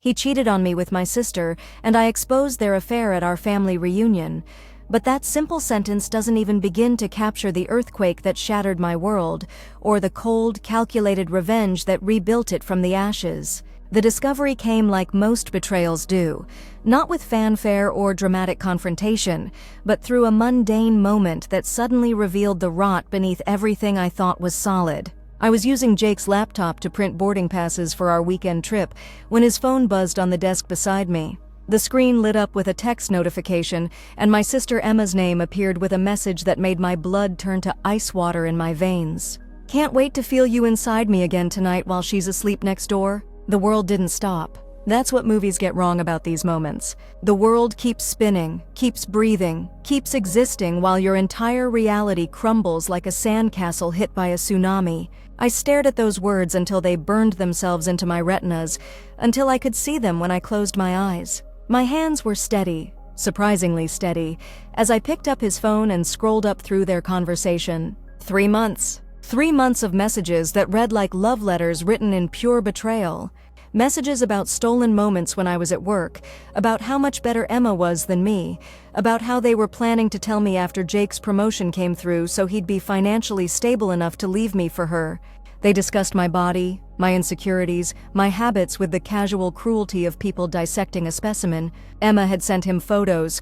He cheated on me with my sister, and I exposed their affair at our family reunion. But that simple sentence doesn't even begin to capture the earthquake that shattered my world, or the cold, calculated revenge that rebuilt it from the ashes. The discovery came like most betrayals do, not with fanfare or dramatic confrontation, but through a mundane moment that suddenly revealed the rot beneath everything I thought was solid. I was using Jake's laptop to print boarding passes for our weekend trip when his phone buzzed on the desk beside me. The screen lit up with a text notification, and my sister Emma's name appeared with a message that made my blood turn to ice water in my veins. "Can't wait to feel you inside me again tonight while she's asleep next door." The world didn't stop. That's what movies get wrong about these moments. The world keeps spinning, keeps breathing, keeps existing while your entire reality crumbles like a sandcastle hit by a tsunami. I stared at those words until they burned themselves into my retinas, until I could see them when I closed my eyes. My hands were steady, surprisingly steady, as I picked up his phone and scrolled up through their conversation. 3 months. 3 months of messages that read like love letters written in pure betrayal. Messages about stolen moments when I was at work, about how much better Emma was than me, about how they were planning to tell me after Jake's promotion came through so he'd be financially stable enough to leave me for her. They discussed my body, my insecurities, my habits with the casual cruelty of people dissecting a specimen. Emma had sent him photos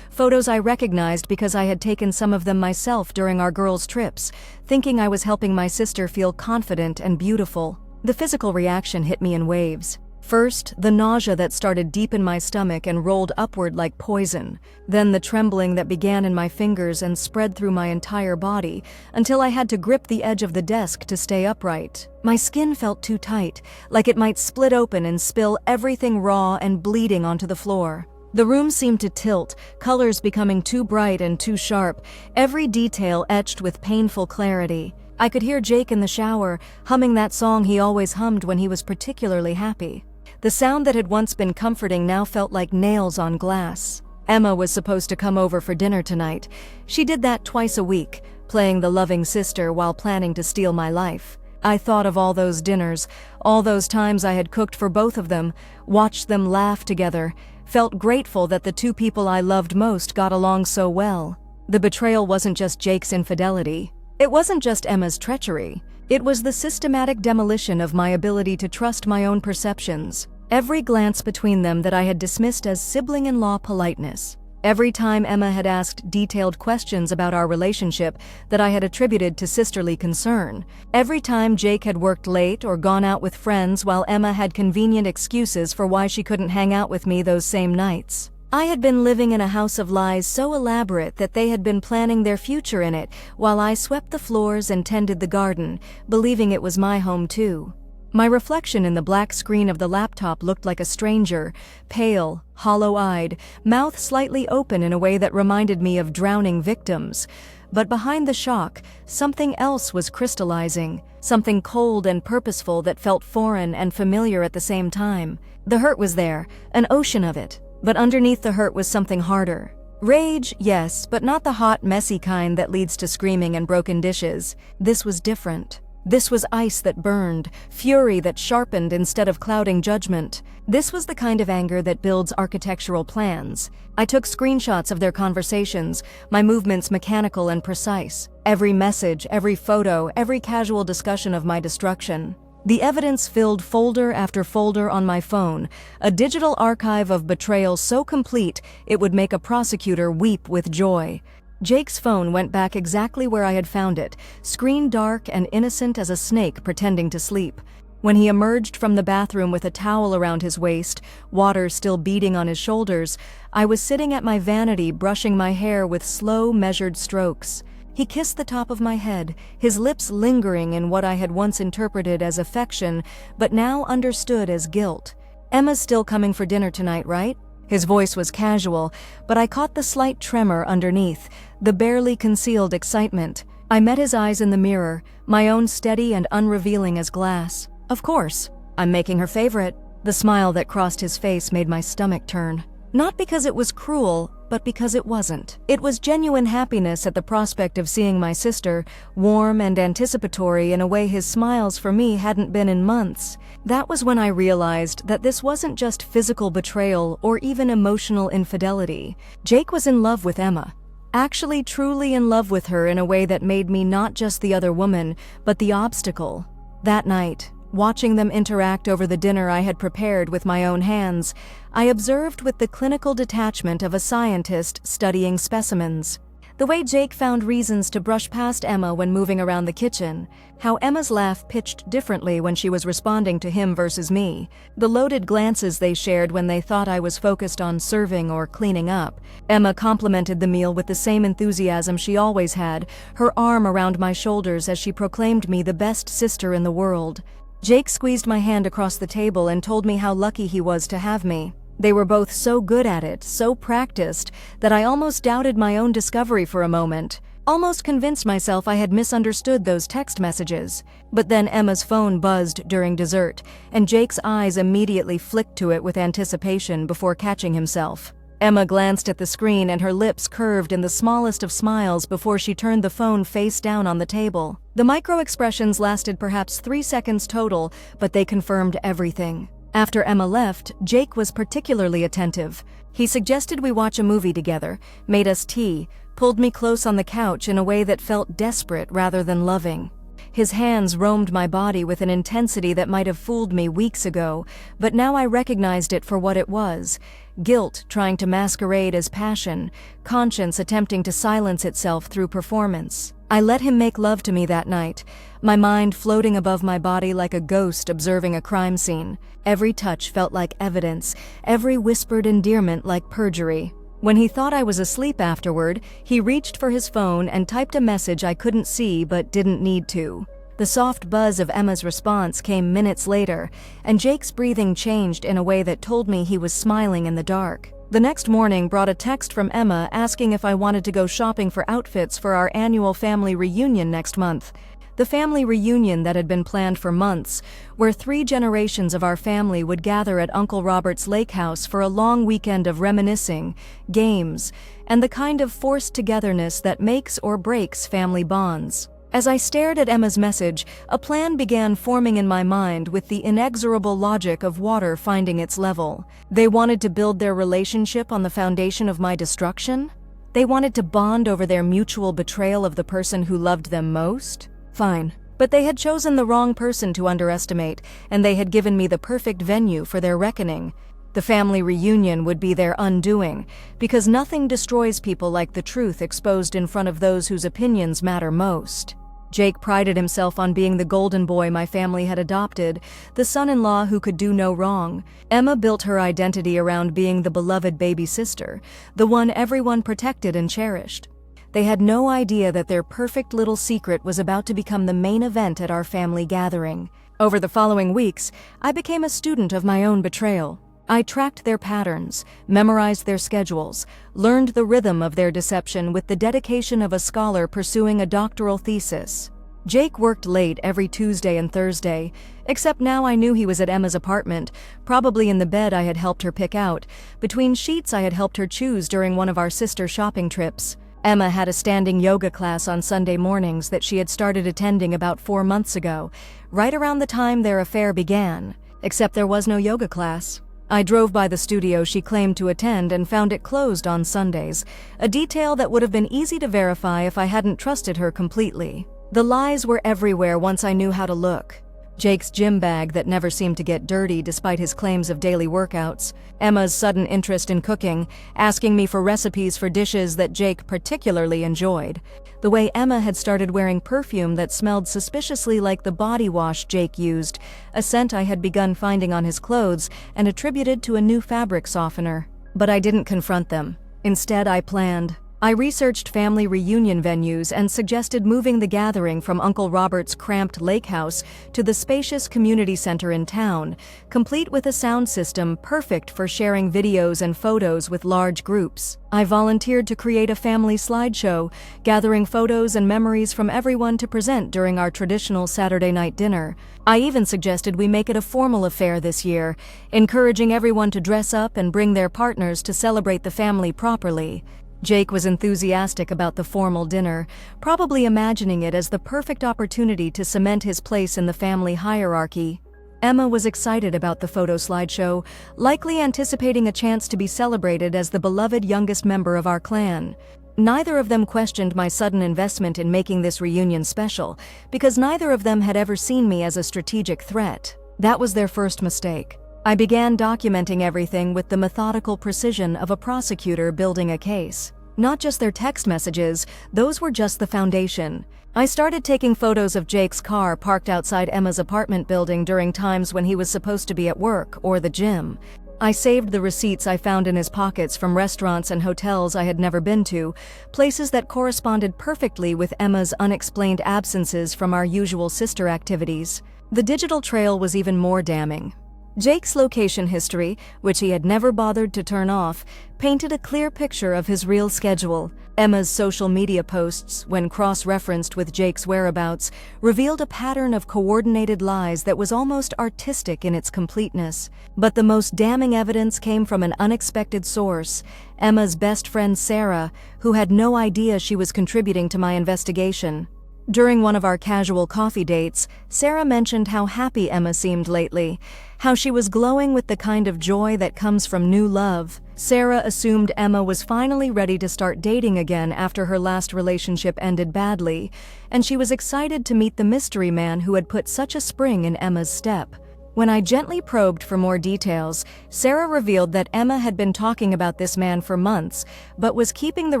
I recognized because I had taken some of them myself during our girls' trips, thinking I was helping my sister feel confident and beautiful. The physical reaction hit me in waves. First, the nausea that started deep in my stomach and rolled upward like poison. Then the trembling that began in my fingers and spread through my entire body until I had to grip the edge of the desk to stay upright. My skin felt too tight, like it might split open and spill everything raw and bleeding onto the floor. The room seemed to tilt, colors becoming too bright and too sharp, every detail etched with painful clarity. I could hear Jake in the shower, humming that song he always hummed when he was particularly happy. The sound that had once been comforting now felt like nails on glass. Emma was supposed to come over for dinner tonight. She did that twice a week, playing the loving sister while planning to steal my life. I thought of all those dinners, all those times I had cooked for both of them, watched them laugh together, felt grateful that the two people I loved most got along so well. The betrayal wasn't just Jake's infidelity. It wasn't just Emma's treachery. It was the systematic demolition of my ability to trust my own perceptions. Every glance between them that I had dismissed as sibling-in-law politeness. Every time Emma had asked detailed questions about our relationship that I had attributed to sisterly concern. Every time Jake had worked late or gone out with friends while Emma had convenient excuses for why she couldn't hang out with me those same nights. I had been living in a house of lies so elaborate that they had been planning their future in it while I swept the floors and tended the garden, believing it was my home too. My reflection in the black screen of the laptop looked like a stranger, pale, hollow-eyed, mouth slightly open in a way that reminded me of drowning victims. But behind the shock, something else was crystallizing, something cold and purposeful that felt foreign and familiar at the same time. The hurt was there, an ocean of it. But underneath the hurt was something harder. Rage, yes, but not the hot, messy kind that leads to screaming and broken dishes. This was different. This was ice that burned, fury that sharpened instead of clouding judgment. This was the kind of anger that builds architectural plans. I took screenshots of their conversations, my movements mechanical and precise. Every message, every photo, every casual discussion of my destruction. The evidence filled folder after folder on my phone, a digital archive of betrayal so complete it would make a prosecutor weep with joy. Jake's phone went back exactly where I had found it, screen dark and innocent as a snake pretending to sleep. When he emerged from the bathroom with a towel around his waist, water still beading on his shoulders, I was sitting at my vanity brushing my hair with slow, measured strokes. He kissed the top of my head, his lips lingering in what I had once interpreted as affection, but now understood as guilt. "Emma's still coming for dinner tonight, right?" His voice was casual, but I caught the slight tremor underneath, the barely concealed excitement. I met his eyes in the mirror, my own steady and unrevealing as glass. "Of course. I'm making her favorite." The smile that crossed his face made my stomach turn. Not because it was cruel, but because it wasn't. It was genuine happiness at the prospect of seeing my sister, warm and anticipatory in a way his smiles for me hadn't been in months. That was when I realized that this wasn't just physical betrayal or even emotional infidelity. Jake was in love with Emma. Actually truly in love with her in a way that made me not just the other woman, but the obstacle. That night, watching them interact over the dinner I had prepared with my own hands, I observed with the clinical detachment of a scientist studying specimens. The way Jake found reasons to brush past Emma when moving around the kitchen, how Emma's laugh pitched differently when she was responding to him versus me, the loaded glances they shared when they thought I was focused on serving or cleaning up. Emma complimented the meal with the same enthusiasm she always had, her arm around my shoulders as she proclaimed me the best sister in the world. Jake squeezed my hand across the table and told me how lucky he was to have me. They were both so good at it, so practiced, that I almost doubted my own discovery for a moment, almost convinced myself I had misunderstood those text messages. But then Emma's phone buzzed during dessert, and Jake's eyes immediately flicked to it with anticipation before catching himself. Emma glanced at the screen and her lips curved in the smallest of smiles before she turned the phone face down on the table. The micro-expressions lasted perhaps 3 seconds total, but they confirmed everything. After Emma left, Jake was particularly attentive. He suggested we watch a movie together, made us tea, pulled me close on the couch in a way that felt desperate rather than loving. His hands roamed my body with an intensity that might have fooled me weeks ago, but now I recognized it for what it was: guilt trying to masquerade as passion, conscience attempting to silence itself through performance. I let him make love to me that night, my mind floating above my body like a ghost observing a crime scene. Every touch felt like evidence, every whispered endearment like perjury. When he thought I was asleep afterward, he reached for his phone and typed a message I couldn't see but didn't need to. The soft buzz of Emma's response came minutes later, and Jake's breathing changed in a way that told me he was smiling in the dark. The next morning brought a text from Emma asking if I wanted to go shopping for outfits for our annual family reunion next month. The family reunion that had been planned for months, where 3 generations of our family would gather at Uncle Robert's lake house for a long weekend of reminiscing, games, and the kind of forced togetherness that makes or breaks family bonds. As I stared at Emma's message, a plan began forming in my mind with the inexorable logic of water finding its level. They wanted to build their relationship on the foundation of my destruction? They wanted to bond over their mutual betrayal of the person who loved them most? Fine. But they had chosen the wrong person to underestimate, and they had given me the perfect venue for their reckoning. The family reunion would be their undoing, because nothing destroys people like the truth exposed in front of those whose opinions matter most. Jake prided himself on being the golden boy my family had adopted, the son-in-law who could do no wrong. Emma built her identity around being the beloved baby sister, the one everyone protected and cherished. They had no idea that their perfect little secret was about to become the main event at our family gathering. Over the following weeks, I became a student of my own betrayal. I tracked their patterns, memorized their schedules, learned the rhythm of their deception with the dedication of a scholar pursuing a doctoral thesis. Jake worked late every Tuesday and Thursday, except now I knew he was at Emma's apartment, probably in the bed I had helped her pick out, between sheets I had helped her choose during one of our sister shopping trips. Emma had a standing yoga class on Sunday mornings that she had started attending about 4 months ago, right around the time their affair began, except there was no yoga class. I drove by the studio she claimed to attend and found it closed on Sundays, a detail that would have been easy to verify if I hadn't trusted her completely. The lies were everywhere once I knew how to look. Jake's gym bag that never seemed to get dirty despite his claims of daily workouts, Emma's sudden interest in cooking, asking me for recipes for dishes that Jake particularly enjoyed, the way Emma had started wearing perfume that smelled suspiciously like the body wash Jake used, a scent I had begun finding on his clothes and attributed to a new fabric softener. But I didn't confront them. Instead, I planned. I researched family reunion venues and suggested moving the gathering from Uncle Robert's cramped lake house to the spacious community center in town, complete with a sound system perfect for sharing videos and photos with large groups. I volunteered to create a family slideshow, gathering photos and memories from everyone to present during our traditional Saturday night dinner. I even suggested we make it a formal affair this year, encouraging everyone to dress up and bring their partners to celebrate the family properly. Jake was enthusiastic about the formal dinner, probably imagining it as the perfect opportunity to cement his place in the family hierarchy. Emma was excited about the photo slideshow, likely anticipating a chance to be celebrated as the beloved youngest member of our clan. Neither of them questioned my sudden investment in making this reunion special, because neither of them had ever seen me as a strategic threat. That was their first mistake. I began documenting everything with the methodical precision of a prosecutor building a case. Not just their text messages, those were just the foundation. I started taking photos of Jake's car parked outside Emma's apartment building during times when he was supposed to be at work or the gym. I saved the receipts I found in his pockets from restaurants and hotels I had never been to, places that corresponded perfectly with Emma's unexplained absences from our usual sister activities. The digital trail was even more damning. Jake's location history, which he had never bothered to turn off, painted a clear picture of his real schedule. Emma's social media posts, when cross-referenced with Jake's whereabouts, revealed a pattern of coordinated lies that was almost artistic in its completeness. But the most damning evidence came from an unexpected source, Emma's best friend Sarah, who had no idea she was contributing to my investigation. During one of our casual coffee dates, Sarah mentioned how happy Emma seemed lately, how she was glowing with the kind of joy that comes from new love. Sarah assumed Emma was finally ready to start dating again after her last relationship ended badly, and she was excited to meet the mystery man who had put such a spring in Emma's step. When I gently probed for more details, Sarah revealed that Emma had been talking about this man for months, but was keeping the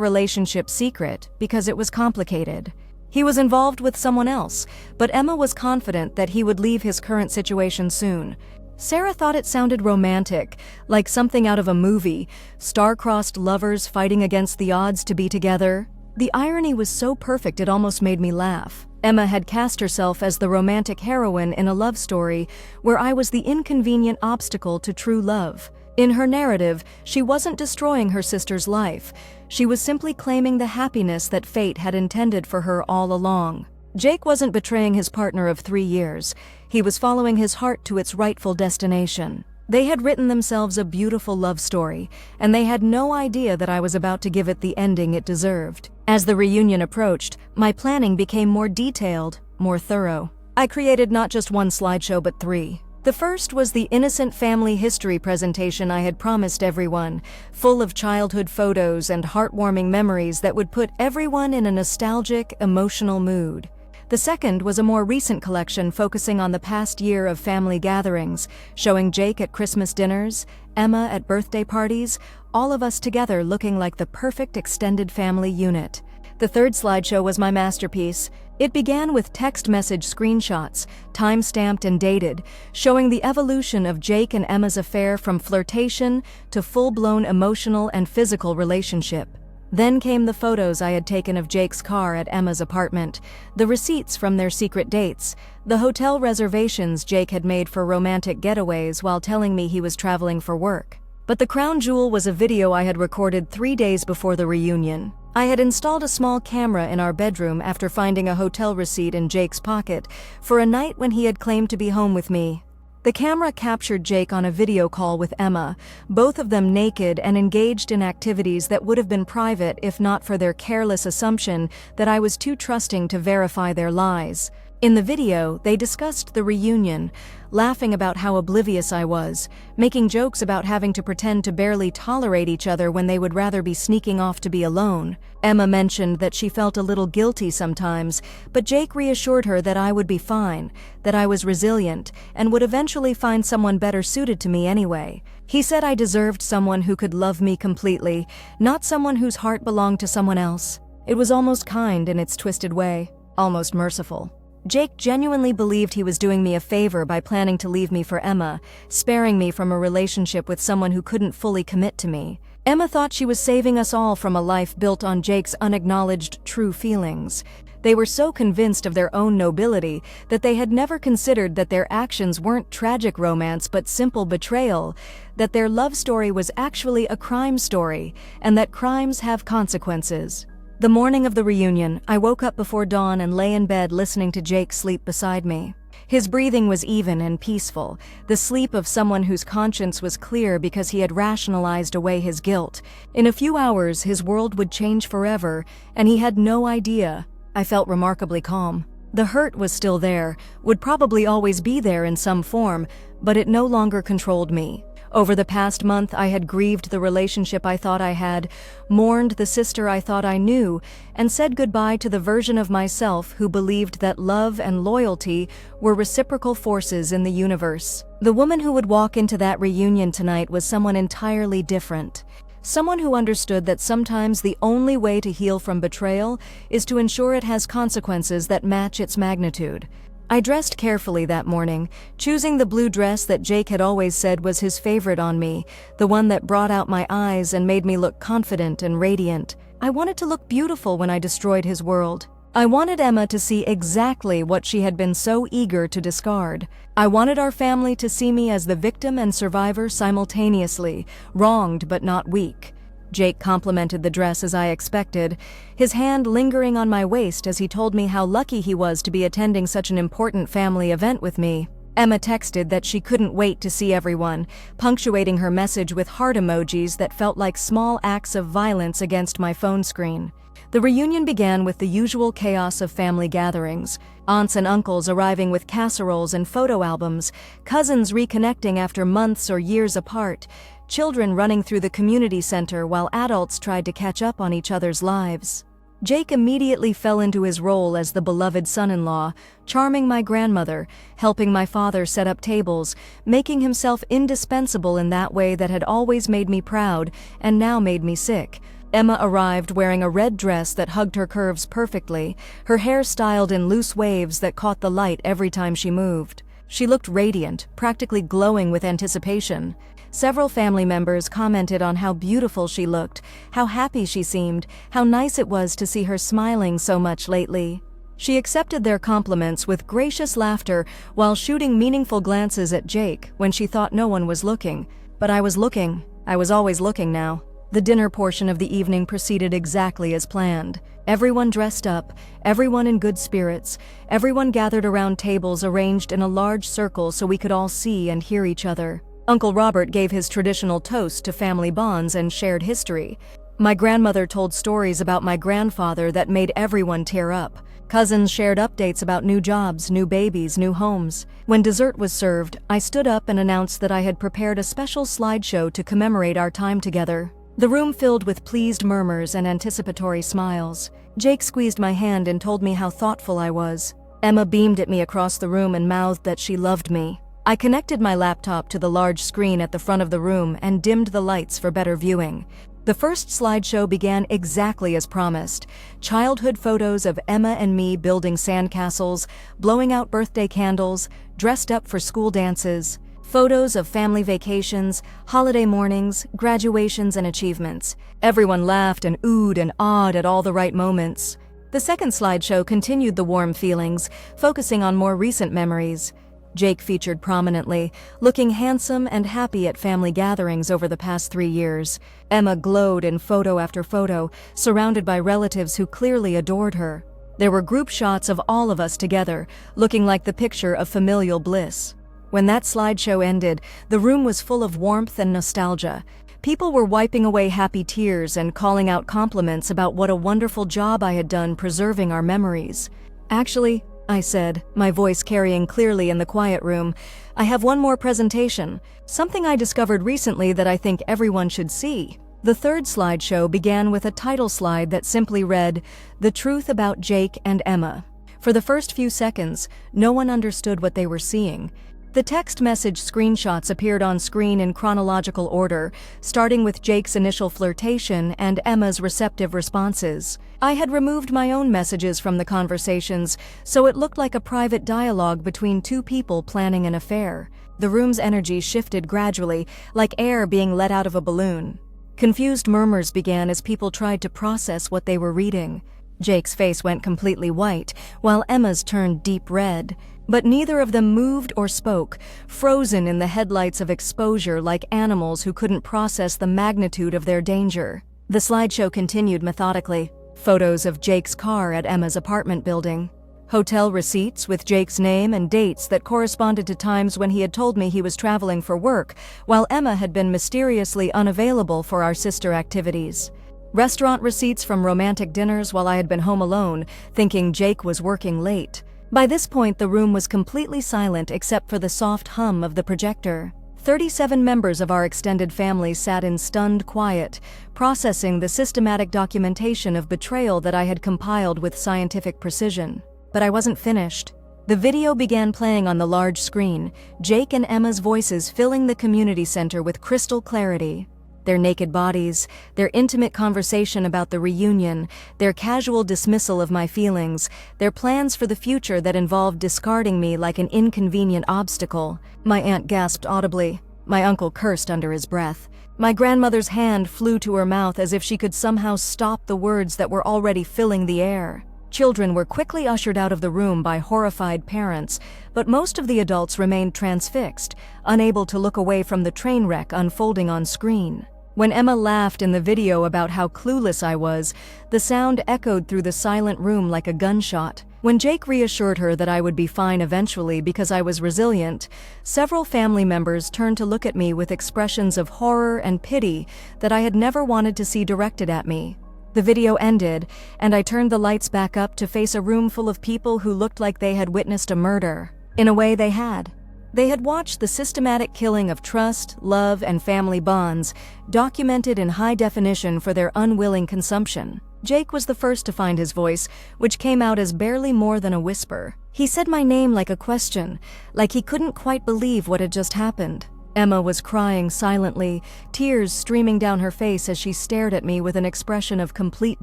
relationship secret because it was complicated. He was involved with someone else, but Emma was confident that he would leave his current situation soon. Sarah thought it sounded romantic, like something out of a movie, star-crossed lovers fighting against the odds to be together. The irony was so perfect it almost made me laugh. Emma had cast herself as the romantic heroine in a love story where I was the inconvenient obstacle to true love. In her narrative, she wasn't destroying her sister's life. She was simply claiming the happiness that fate had intended for her all along. Jake wasn't betraying his partner of 3 years. He was following his heart to its rightful destination. They had written themselves a beautiful love story, and they had no idea that I was about to give it the ending it deserved. As the reunion approached, my planning became more detailed, more thorough. I created not just one slideshow but 3. The first was the innocent family history presentation I had promised everyone, full of childhood photos and heartwarming memories that would put everyone in a nostalgic, emotional mood. The second was a more recent collection focusing on the past year of family gatherings, showing Jake at Christmas dinners, Emma at birthday parties, all of us together looking like the perfect extended family unit. The third slideshow was my masterpiece. It began with text message screenshots, time-stamped and dated, showing the evolution of Jake and Emma's affair from flirtation to full-blown emotional and physical relationship. Then came the photos I had taken of Jake's car at Emma's apartment, the receipts from their secret dates, the hotel reservations Jake had made for romantic getaways while telling me he was traveling for work. But the crown jewel was a video I had recorded 3 days before the reunion. I had installed a small camera in our bedroom after finding a hotel receipt in Jake's pocket for a night when he had claimed to be home with me. The camera captured Jake on a video call with Emma, both of them naked and engaged in activities that would have been private if not for their careless assumption that I was too trusting to verify their lies. In the video, they discussed the reunion, laughing about how oblivious I was, making jokes about having to pretend to barely tolerate each other when they would rather be sneaking off to be alone. Emma mentioned that she felt a little guilty sometimes, but Jake reassured her that I would be fine, that I was resilient, and would eventually find someone better suited to me anyway. He said I deserved someone who could love me completely, not someone whose heart belonged to someone else. It was almost kind in its twisted way, almost merciful. Jake genuinely believed he was doing me a favor by planning to leave me for Emma, sparing me from a relationship with someone who couldn't fully commit to me. Emma thought she was saving us all from a life built on Jake's unacknowledged true feelings. They were so convinced of their own nobility that they had never considered that their actions weren't tragic romance but simple betrayal, that their love story was actually a crime story, and that crimes have consequences. The morning of the reunion, I woke up before dawn and lay in bed listening to Jake sleep beside me. His breathing was even and peaceful, the sleep of someone whose conscience was clear because he had rationalized away his guilt. In a few hours, his world would change forever, and he had no idea. I felt remarkably calm. The hurt was still there, would probably always be there in some form, but it no longer controlled me. Over the past month, I had grieved the relationship I thought I had, mourned the sister I thought I knew, and said goodbye to the version of myself who believed that love and loyalty were reciprocal forces in the universe. The woman who would walk into that reunion tonight was someone entirely different. Someone who understood that sometimes the only way to heal from betrayal is to ensure it has consequences that match its magnitude. I dressed carefully that morning, choosing the blue dress that Jake had always said was his favorite on me, the one that brought out my eyes and made me look confident and radiant. I wanted to look beautiful when I destroyed his world. I wanted Emma to see exactly what she had been so eager to discard. I wanted our family to see me as the victim and survivor simultaneously, wronged but not weak. Jake complimented the dress as I expected, his hand lingering on my waist as he told me how lucky he was to be attending such an important family event with me. Emma texted that she couldn't wait to see everyone, punctuating her message with heart emojis that felt like small acts of violence against my phone screen. The reunion began with the usual chaos of family gatherings, aunts and uncles arriving with casseroles and photo albums, cousins reconnecting after months or years apart, children running through the community center while adults tried to catch up on each other's lives. Jake immediately fell into his role as the beloved son-in-law, charming my grandmother, helping my father set up tables, making himself indispensable in that way that had always made me proud and now made me sick. Emma arrived wearing a red dress that hugged her curves perfectly, her hair styled in loose waves that caught the light every time she moved. She looked radiant, practically glowing with anticipation. Several family members commented on how beautiful she looked, how happy she seemed, how nice it was to see her smiling so much lately. She accepted their compliments with gracious laughter while shooting meaningful glances at Jake when she thought no one was looking. But I was looking. I was always looking now. The dinner portion of the evening proceeded exactly as planned. Everyone dressed up, everyone in good spirits, everyone gathered around tables arranged in a large circle so we could all see and hear each other. Uncle Robert gave his traditional toast to family bonds and shared history. My grandmother told stories about my grandfather that made everyone tear up. Cousins shared updates about new jobs, new babies, new homes. When dessert was served, I stood up and announced that I had prepared a special slideshow to commemorate our time together. The room filled with pleased murmurs and anticipatory smiles. Jake squeezed my hand and told me how thoughtful I was. Emma beamed at me across the room and mouthed that she loved me. I connected my laptop to the large screen at the front of the room and dimmed the lights for better viewing. The first slideshow began exactly as promised. Childhood photos of Emma and me building sandcastles, blowing out birthday candles, dressed up for school dances. Photos of family vacations, holiday mornings, graduations, and achievements. Everyone laughed and oohed and awed at all the right moments. The second slideshow continued the warm feelings, focusing on more recent memories. Jake featured prominently, looking handsome and happy at family gatherings over the past 3 years. Emma glowed in photo after photo, surrounded by relatives who clearly adored her. There were group shots of all of us together, looking like the picture of familial bliss. When that slideshow ended, the room was full of warmth and nostalgia. People were wiping away happy tears and calling out compliments about what a wonderful job I had done preserving our memories. Actually, I said, my voice carrying clearly in the quiet room, I have one more presentation, something I discovered recently that I think everyone should see. The third slideshow began with a title slide that simply read, "The Truth About Jake and Emma." For the first few seconds, no one understood what they were seeing. The text message screenshots appeared on screen in chronological order, starting with Jake's initial flirtation and Emma's receptive responses. I had removed my own messages from the conversations, so it looked like a private dialogue between two people planning an affair. The room's energy shifted gradually, like air being let out of a balloon. Confused murmurs began as people tried to process what they were reading. Jake's face went completely white, while Emma's turned deep red. But neither of them moved or spoke, frozen in the headlights of exposure like animals who couldn't process the magnitude of their danger. The slideshow continued methodically. Photos of Jake's car at Emma's apartment building. Hotel receipts with Jake's name and dates that corresponded to times when he had told me he was traveling for work, while Emma had been mysteriously unavailable for our sister activities. Restaurant receipts from romantic dinners while I had been home alone, thinking Jake was working late. By this point, the room was completely silent except for the soft hum of the projector. 37 members of our extended family sat in stunned quiet, processing the systematic documentation of betrayal that I had compiled with scientific precision. But I wasn't finished. The video began playing on the large screen, Jake and Emma's voices filling the community center with crystal clarity. Their naked bodies, their intimate conversation about the reunion, their casual dismissal of my feelings, their plans for the future that involved discarding me like an inconvenient obstacle. My aunt gasped audibly. My uncle cursed under his breath. My grandmother's hand flew to her mouth as if she could somehow stop the words that were already filling the air. Children were quickly ushered out of the room by horrified parents, but most of the adults remained transfixed, unable to look away from the train wreck unfolding on screen. When Emma laughed in the video about how clueless I was, the sound echoed through the silent room like a gunshot. When Jake reassured her that I would be fine eventually because I was resilient, several family members turned to look at me with expressions of horror and pity that I had never wanted to see directed at me. The video ended, and I turned the lights back up to face a room full of people who looked like they had witnessed a murder. In a way, they had. They had watched the systematic killing of trust, love, and family bonds, documented in high definition for their unwilling consumption. Jake was the first to find his voice, which came out as barely more than a whisper. He said my name like a question, like he couldn't quite believe what had just happened. Emma was crying silently, tears streaming down her face as she stared at me with an expression of complete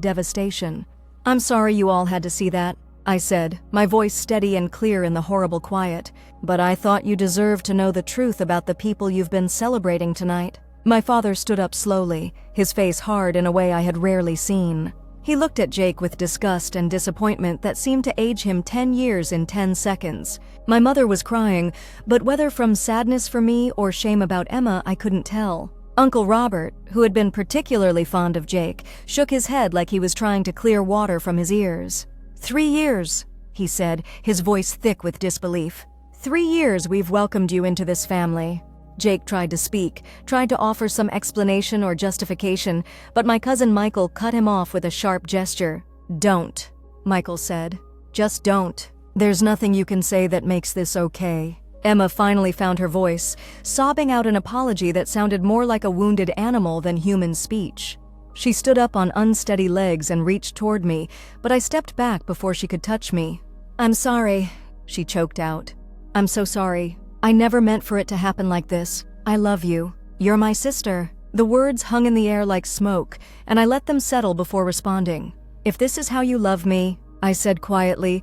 devastation. "I'm sorry you all had to see that," I said, my voice steady and clear in the horrible quiet. "But I thought you deserved to know the truth about the people you've been celebrating tonight." My father stood up slowly, his face hard in a way I had rarely seen. He looked at Jake with disgust and disappointment that seemed to age him 10 years in 10 seconds. My mother was crying, but whether from sadness for me or shame about Emma, I couldn't tell. Uncle Robert, who had been particularly fond of Jake, shook his head like he was trying to clear water from his ears. 3 years, he said, his voice thick with disbelief. 3 years we've welcomed you into this family. Jake tried to speak, tried to offer some explanation or justification, but my cousin Michael cut him off with a sharp gesture. "Don't," Michael said. "Just don't. There's nothing you can say that makes this okay." Emma finally found her voice, sobbing out an apology that sounded more like a wounded animal than human speech. She stood up on unsteady legs and reached toward me, but I stepped back before she could touch me. "I'm sorry," she choked out. "I'm so sorry. I never meant for it to happen like this. I love you. You're my sister." The words hung in the air like smoke, and I let them settle before responding. "If this is how you love me," I said quietly,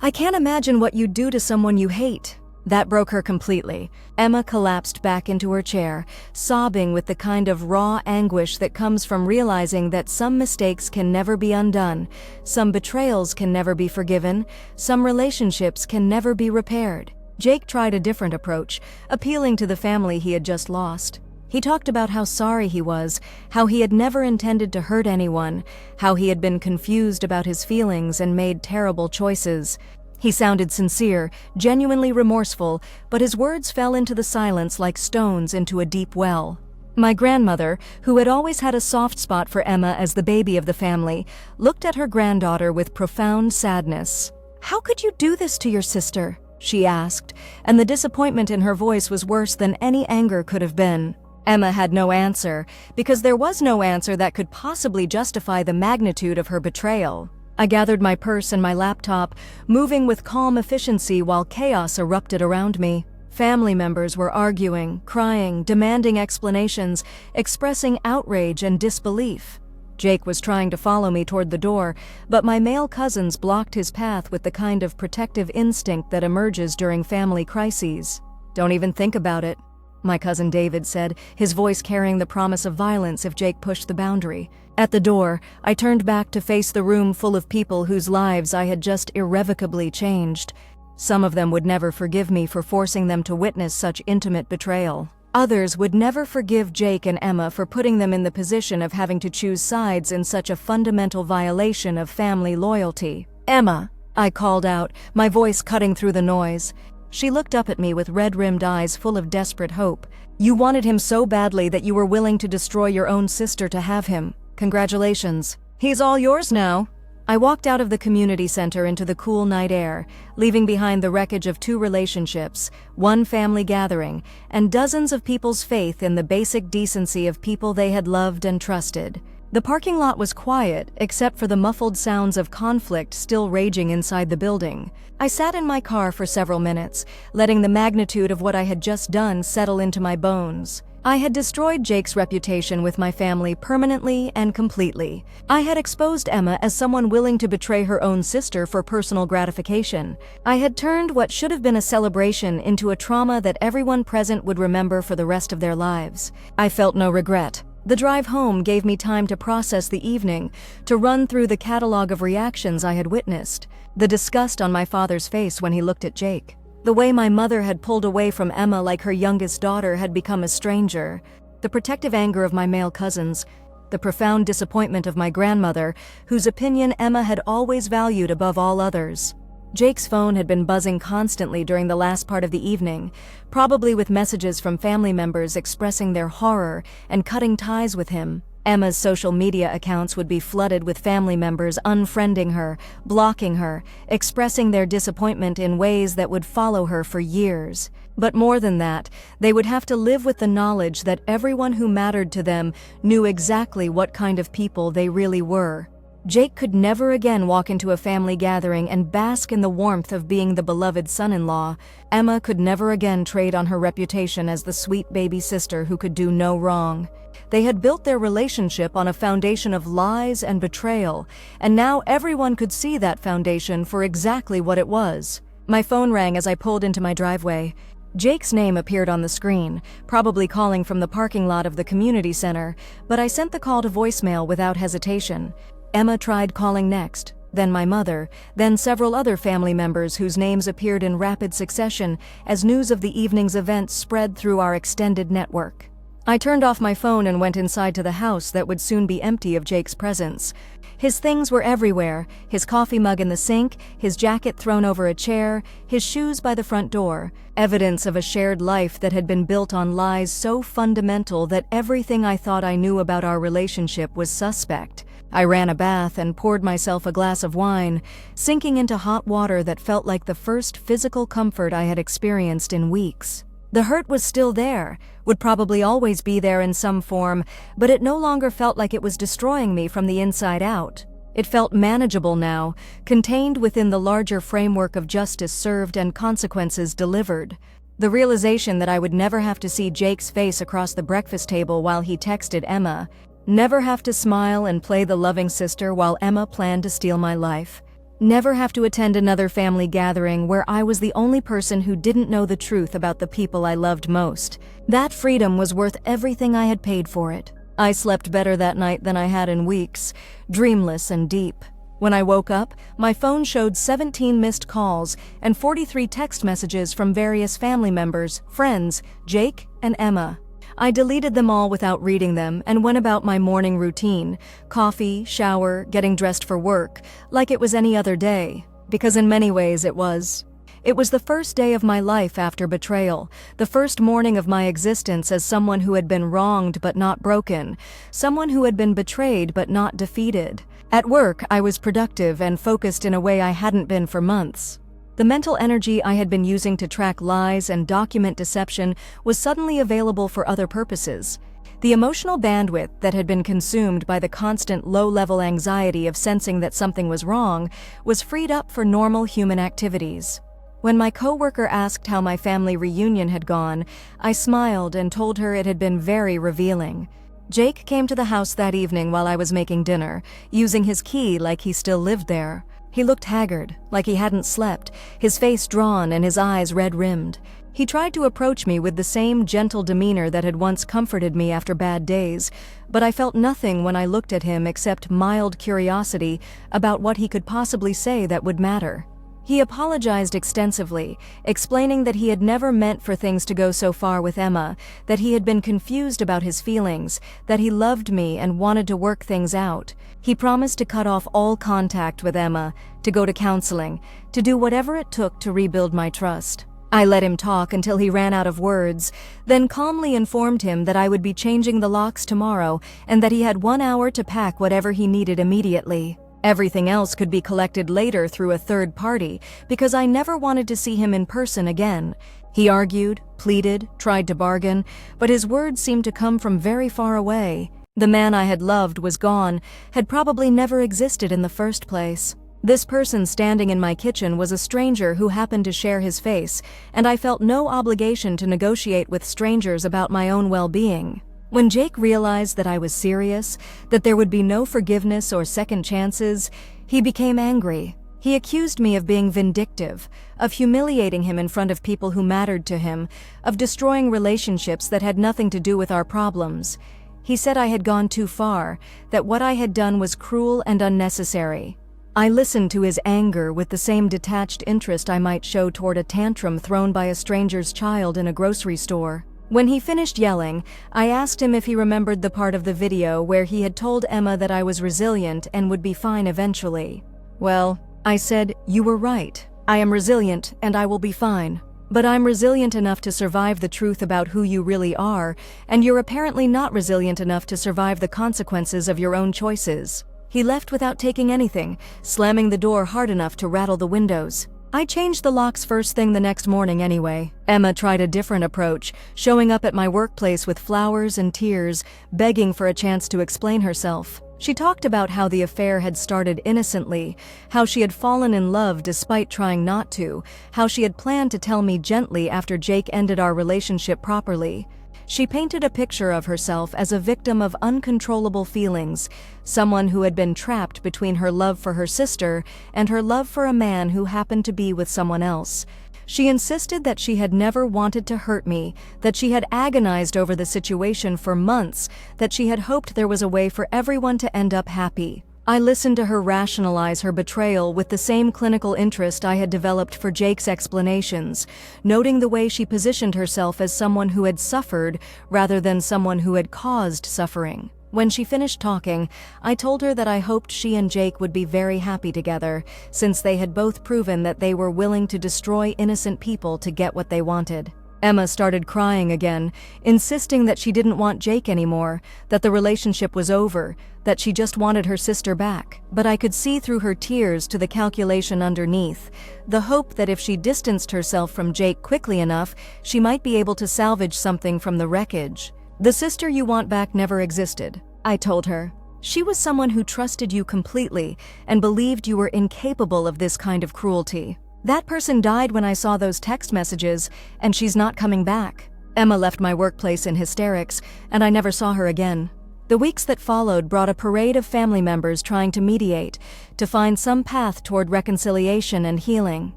"I can't imagine what you'd do to someone you hate." That broke her completely. Emma collapsed back into her chair, sobbing with the kind of raw anguish that comes from realizing that some mistakes can never be undone, some betrayals can never be forgiven, some relationships can never be repaired. Jake tried a different approach, appealing to the family he had just lost. He talked about how sorry he was, how he had never intended to hurt anyone, how he had been confused about his feelings and made terrible choices. He sounded sincere, genuinely remorseful, but his words fell into the silence like stones into a deep well. My grandmother, who had always had a soft spot for Emma as the baby of the family, looked at her granddaughter with profound sadness. "How could you do this to your sister?" she asked, and the disappointment in her voice was worse than any anger could have been. Emma had no answer, because there was no answer that could possibly justify the magnitude of her betrayal. I gathered my purse and my laptop, moving with calm efficiency while chaos erupted around me. Family members were arguing, crying, demanding explanations, expressing outrage and disbelief. Jake was trying to follow me toward the door, but my male cousins blocked his path with the kind of protective instinct that emerges during family crises. "Don't even think about it," my cousin David said, his voice carrying the promise of violence if Jake pushed the boundary. At the door, I turned back to face the room full of people whose lives I had just irrevocably changed. Some of them would never forgive me for forcing them to witness such intimate betrayal. Others would never forgive Jake and Emma for putting them in the position of having to choose sides in such a fundamental violation of family loyalty. "Emma," I called out, my voice cutting through the noise. She looked up at me with red-rimmed eyes full of desperate hope. "You wanted him so badly that you were willing to destroy your own sister to have him. Congratulations. He's all yours now." I walked out of the community center into the cool night air, leaving behind the wreckage of 2 relationships, 1 family gathering, and dozens of people's faith in the basic decency of people they had loved and trusted. The parking lot was quiet, except for the muffled sounds of conflict still raging inside the building. I sat in my car for several minutes, letting the magnitude of what I had just done settle into my bones. I had destroyed Jake's reputation with my family permanently and completely. I had exposed Emma as someone willing to betray her own sister for personal gratification. I had turned what should have been a celebration into a trauma that everyone present would remember for the rest of their lives. I felt no regret. The drive home gave me time to process the evening, to run through the catalog of reactions I had witnessed. The disgust on my father's face when he looked at Jake. The way my mother had pulled away from Emma like her youngest daughter had become a stranger. The protective anger of my male cousins. The profound disappointment of my grandmother, whose opinion Emma had always valued above all others. Jake's phone had been buzzing constantly during the last part of the evening, probably with messages from family members expressing their horror and cutting ties with him. Emma's social media accounts would be flooded with family members unfriending her, blocking her, expressing their disappointment in ways that would follow her for years. But more than that, they would have to live with the knowledge that everyone who mattered to them knew exactly what kind of people they really were. Jake could never again walk into a family gathering and bask in the warmth of being the beloved son-in-law. Emma could never again trade on her reputation as the sweet baby sister who could do no wrong. They had built their relationship on a foundation of lies and betrayal, and now everyone could see that foundation for exactly what it was. My phone rang as I pulled into my driveway. Jake's name appeared on the screen, probably calling from the parking lot of the community center, but I sent the call to voicemail without hesitation. Emma tried calling next, then my mother, then several other family members whose names appeared in rapid succession as news of the evening's events spread through our extended network. I turned off my phone and went inside to the house that would soon be empty of Jake's presence. His things were everywhere, his coffee mug in the sink, his jacket thrown over a chair, his shoes by the front door, evidence of a shared life that had been built on lies so fundamental that everything I thought I knew about our relationship was suspect. I ran a bath and poured myself a glass of wine, sinking into hot water that felt like the first physical comfort I had experienced in weeks. The hurt was still there, would probably always be there in some form, but it no longer felt like it was destroying me from the inside out. It felt manageable now, contained within the larger framework of justice served and consequences delivered. The realization that I would never have to see Jake's face across the breakfast table while he texted Emma, never have to smile and play the loving sister while Emma planned to steal my life. Never have to attend another family gathering where I was the only person who didn't know the truth about the people I loved most. That freedom was worth everything I had paid for it. I slept better that night than I had in weeks, dreamless and deep. When I woke up, my phone showed 17 missed calls and 43 text messages from various family members, friends, Jake, and Emma. I deleted them all without reading them and went about my morning routine, coffee, shower, getting dressed for work, like it was any other day, because in many ways it was. It was the first day of my life after betrayal, the first morning of my existence as someone who had been wronged but not broken, someone who had been betrayed but not defeated. At work, I was productive and focused in a way I hadn't been for months. The mental energy I had been using to track lies and document deception was suddenly available for other purposes. The emotional bandwidth that had been consumed by the constant low-level anxiety of sensing that something was wrong was freed up for normal human activities. When my coworker asked how my family reunion had gone, I smiled and told her it had been very revealing. Jake came to the house that evening while I was making dinner, using his key like he still lived there. He looked haggard, like he hadn't slept, his face drawn and his eyes red-rimmed. He tried to approach me with the same gentle demeanor that had once comforted me after bad days, but I felt nothing when I looked at him except mild curiosity about what he could possibly say that would matter. He apologized extensively, explaining that he had never meant for things to go so far with Emma, that he had been confused about his feelings, that he loved me and wanted to work things out. He promised to cut off all contact with Emma, to go to counseling, to do whatever it took to rebuild my trust. I let him talk until he ran out of words, then calmly informed him that I would be changing the locks tomorrow and that he had 1 hour to pack whatever he needed immediately. Everything else could be collected later through a third party because I never wanted to see him in person again. He argued, pleaded, tried to bargain, but his words seemed to come from very far away. The man I had loved was gone, had probably never existed in the first place. This person standing in my kitchen was a stranger who happened to share his face, and I felt no obligation to negotiate with strangers about my own well-being. When Jake realized that I was serious, that there would be no forgiveness or second chances, he became angry. He accused me of being vindictive, of humiliating him in front of people who mattered to him, of destroying relationships that had nothing to do with our problems. He said I had gone too far, that what I had done was cruel and unnecessary. I listened to his anger with the same detached interest I might show toward a tantrum thrown by a stranger's child in a grocery store. When he finished yelling, I asked him if he remembered the part of the video where he had told Emma that I was resilient and would be fine eventually. Well, I said, you were right. I am resilient and I will be fine. But I'm resilient enough to survive the truth about who you really are, and you're apparently not resilient enough to survive the consequences of your own choices. He left without taking anything, slamming the door hard enough to rattle the windows. I changed the locks first thing the next morning anyway. Emma tried a different approach, showing up at my workplace with flowers and tears, begging for a chance to explain herself. She talked about how the affair had started innocently, how she had fallen in love despite trying not to, how she had planned to tell me gently after Jake ended our relationship properly. She painted a picture of herself as a victim of uncontrollable feelings, someone who had been trapped between her love for her sister and her love for a man who happened to be with someone else. She insisted that she had never wanted to hurt me, that she had agonized over the situation for months, that she had hoped there was a way for everyone to end up happy. I listened to her rationalize her betrayal with the same clinical interest I had developed for Jake's explanations, noting the way she positioned herself as someone who had suffered rather than someone who had caused suffering. When she finished talking, I told her that I hoped she and Jake would be very happy together, since they had both proven that they were willing to destroy innocent people to get what they wanted. Emma started crying again, insisting that she didn't want Jake anymore, that the relationship was over, that she just wanted her sister back. But I could see through her tears to the calculation underneath, the hope that if she distanced herself from Jake quickly enough, she might be able to salvage something from the wreckage. The sister you want back never existed, I told her. She was someone who trusted you completely and believed you were incapable of this kind of cruelty. That person died when I saw those text messages, and she's not coming back. Emma left my workplace in hysterics, and I never saw her again. The weeks that followed brought a parade of family members trying to mediate, to find some path toward reconciliation and healing.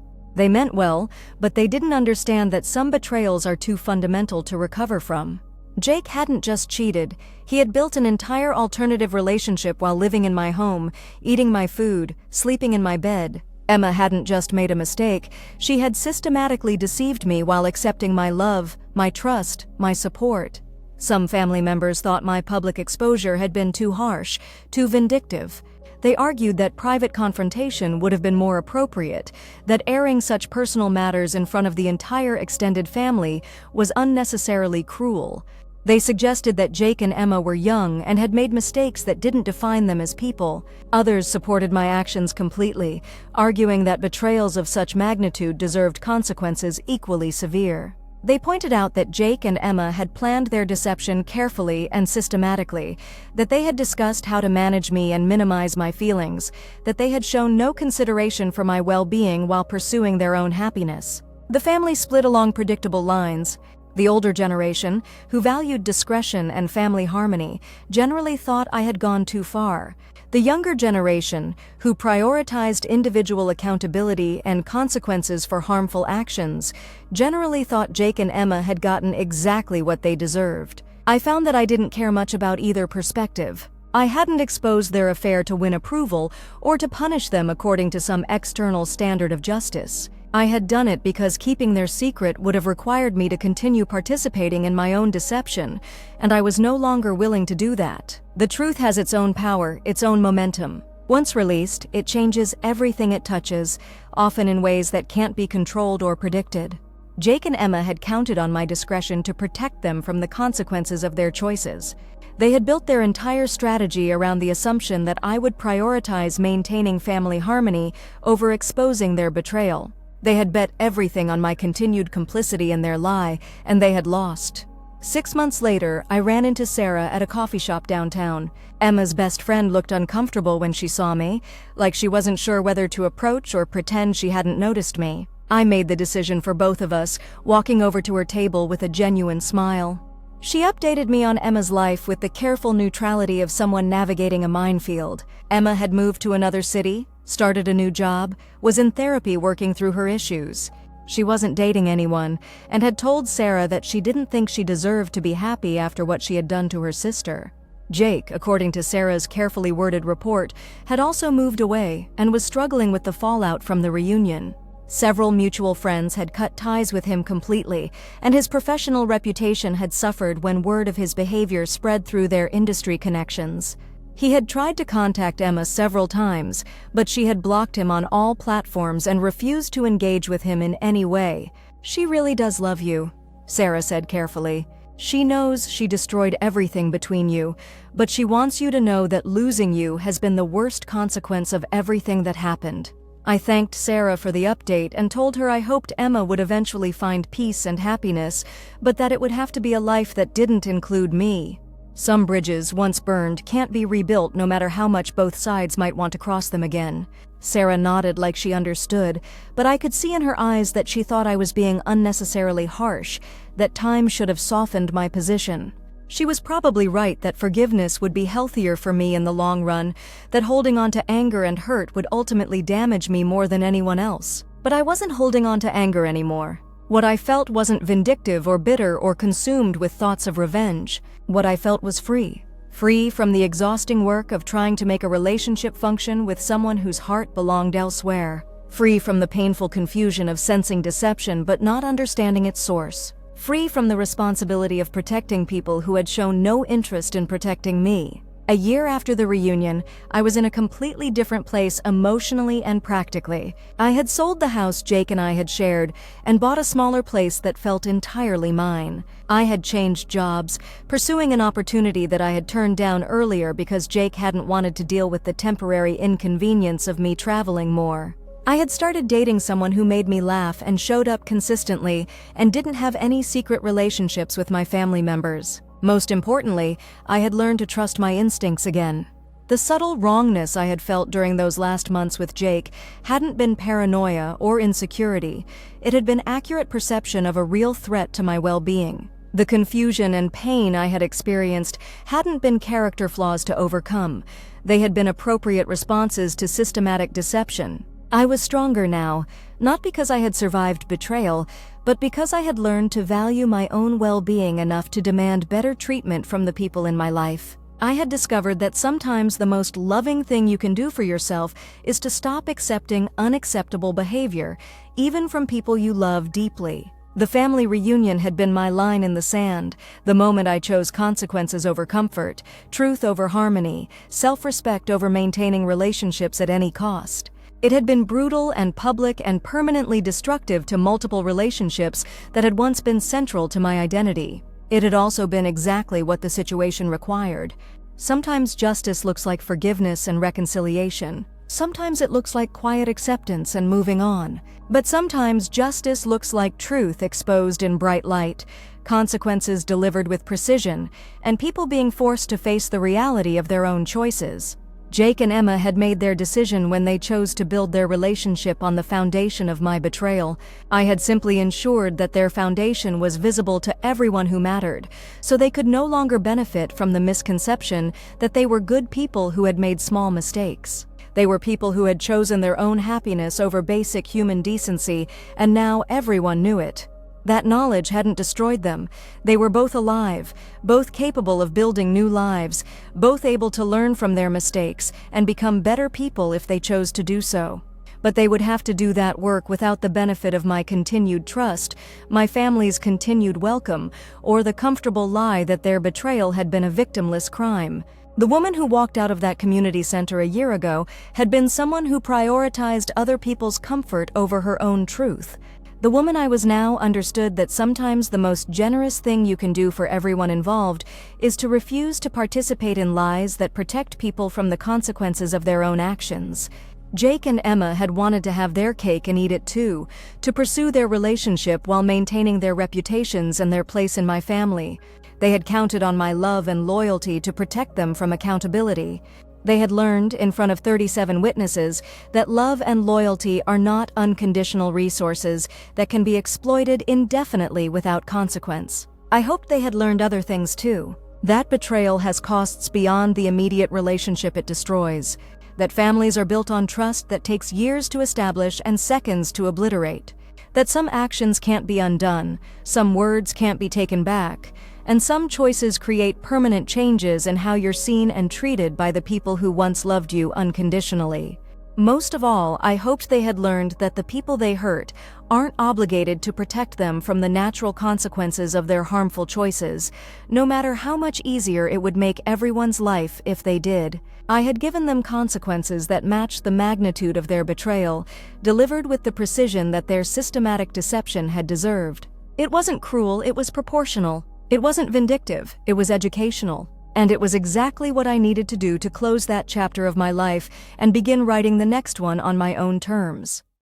They meant well, but they didn't understand that some betrayals are too fundamental to recover from. Jake hadn't just cheated, he had built an entire alternative relationship while living in my home, eating my food, sleeping in my bed. Emma hadn't just made a mistake, she had systematically deceived me while accepting my love, my trust, my support. Some family members thought my public exposure had been too harsh, too vindictive. They argued that private confrontation would have been more appropriate, that airing such personal matters in front of the entire extended family was unnecessarily cruel. They suggested that Jake and Emma were young and had made mistakes that didn't define them as people. Others supported my actions completely, arguing that betrayals of such magnitude deserved consequences equally severe. They pointed out that Jake and Emma had planned their deception carefully and systematically, that they had discussed how to manage me and minimize my feelings, that they had shown no consideration for my well-being while pursuing their own happiness. The family split along predictable lines. The older generation, who valued discretion and family harmony, generally thought I had gone too far. The younger generation, who prioritized individual accountability and consequences for harmful actions, generally thought Jake and Emma had gotten exactly what they deserved. I found that I didn't care much about either perspective. I hadn't exposed their affair to win approval or to punish them according to some external standard of justice. I had done it because keeping their secret would have required me to continue participating in my own deception, and I was no longer willing to do that. The truth has its own power, its own momentum. Once released, it changes everything it touches, often in ways that can't be controlled or predicted. Jake and Emma had counted on my discretion to protect them from the consequences of their choices. They had built their entire strategy around the assumption that I would prioritize maintaining family harmony over exposing their betrayal. They had bet everything on my continued complicity in their lie, and they had lost. 6 months later, I ran into Sarah at a coffee shop downtown. Emma's best friend looked uncomfortable when she saw me, like she wasn't sure whether to approach or pretend she hadn't noticed me. I made the decision for both of us, walking over to her table with a genuine smile. She updated me on Emma's life with the careful neutrality of someone navigating a minefield. Emma had moved to another city, started a new job, was in therapy working through her issues. She wasn't dating anyone, and had told Sarah that she didn't think she deserved to be happy after what she had done to her sister. Jake, according to Sarah's carefully worded report, had also moved away and was struggling with the fallout from the reunion. Several mutual friends had cut ties with him completely, and his professional reputation had suffered when word of his behavior spread through their industry connections. He had tried to contact Emma several times, but she had blocked him on all platforms and refused to engage with him in any way. "She really does love you," Sarah said carefully. "She knows she destroyed everything between you, but she wants you to know that losing you has been the worst consequence of everything that happened." I thanked Sarah for the update and told her I hoped Emma would eventually find peace and happiness, but that it would have to be a life that didn't include me. Some bridges, once burned, can't be rebuilt no matter how much both sides might want to cross them again. Sarah nodded like she understood, but I could see in her eyes that she thought I was being unnecessarily harsh, that time should have softened my position. She was probably right that forgiveness would be healthier for me in the long run, that holding on to anger and hurt would ultimately damage me more than anyone else. But I wasn't holding on to anger anymore. What I felt wasn't vindictive or bitter or consumed with thoughts of revenge. What I felt was free. Free from the exhausting work of trying to make a relationship function with someone whose heart belonged elsewhere. Free from the painful confusion of sensing deception but not understanding its source. Free from the responsibility of protecting people who had shown no interest in protecting me. A year after the reunion, I was in a completely different place emotionally and practically. I had sold the house Jake and I had shared and bought a smaller place that felt entirely mine. I had changed jobs, pursuing an opportunity that I had turned down earlier because Jake hadn't wanted to deal with the temporary inconvenience of me traveling more. I had started dating someone who made me laugh and showed up consistently and didn't have any secret relationships with my family members. Most importantly, I had learned to trust my instincts again. The subtle wrongness I had felt during those last months with Jake hadn't been paranoia or insecurity. It had been accurate perception of a real threat to my well-being. The confusion and pain I had experienced hadn't been character flaws to overcome. They had been appropriate responses to systematic deception. I was stronger now, not because I had survived betrayal, but because I had learned to value my own well-being enough to demand better treatment from the people in my life. I had discovered that sometimes the most loving thing you can do for yourself is to stop accepting unacceptable behavior, even from people you love deeply. The family reunion had been my line in the sand, the moment I chose consequences over comfort, truth over harmony, self-respect over maintaining relationships at any cost. It had been brutal and public and permanently destructive to multiple relationships that had once been central to my identity. It had also been exactly what the situation required. Sometimes justice looks like forgiveness and reconciliation. Sometimes it looks like quiet acceptance and moving on. But sometimes justice looks like truth exposed in bright light, consequences delivered with precision, and people being forced to face the reality of their own choices. Jake and Emma had made their decision when they chose to build their relationship on the foundation of my betrayal. I had simply ensured that their foundation was visible to everyone who mattered, so they could no longer benefit from the misconception that they were good people who had made small mistakes. They were people who had chosen their own happiness over basic human decency, and now everyone knew it. That knowledge hadn't destroyed them. They were both alive, both capable of building new lives, both able to learn from their mistakes and become better people if they chose to do so. But they would have to do that work without the benefit of my continued trust, my family's continued welcome, or the comfortable lie that their betrayal had been a victimless crime. The woman who walked out of that community center a year ago had been someone who prioritized other people's comfort over her own truth. The woman I was now understood that sometimes the most generous thing you can do for everyone involved is to refuse to participate in lies that protect people from the consequences of their own actions. Jake and Emma had wanted to have their cake and eat it too, to pursue their relationship while maintaining their reputations and their place in my family. They had counted on my love and loyalty to protect them from accountability. They had learned, in front of 37 witnesses, that love and loyalty are not unconditional resources that can be exploited indefinitely without consequence. I hoped they had learned other things too. That betrayal has costs beyond the immediate relationship it destroys. That families are built on trust that takes years to establish and seconds to obliterate. That some actions can't be undone, some words can't be taken back, and some choices create permanent changes in how you're seen and treated by the people who once loved you unconditionally. Most of all, I hoped they had learned that the people they hurt aren't obligated to protect them from the natural consequences of their harmful choices, no matter how much easier it would make everyone's life if they did. I had given them consequences that matched the magnitude of their betrayal, delivered with the precision that their systematic deception had deserved. It wasn't cruel, it was proportional. It wasn't vindictive, it was educational. And it was exactly what I needed to do to close that chapter of my life and begin writing the next one on my own terms.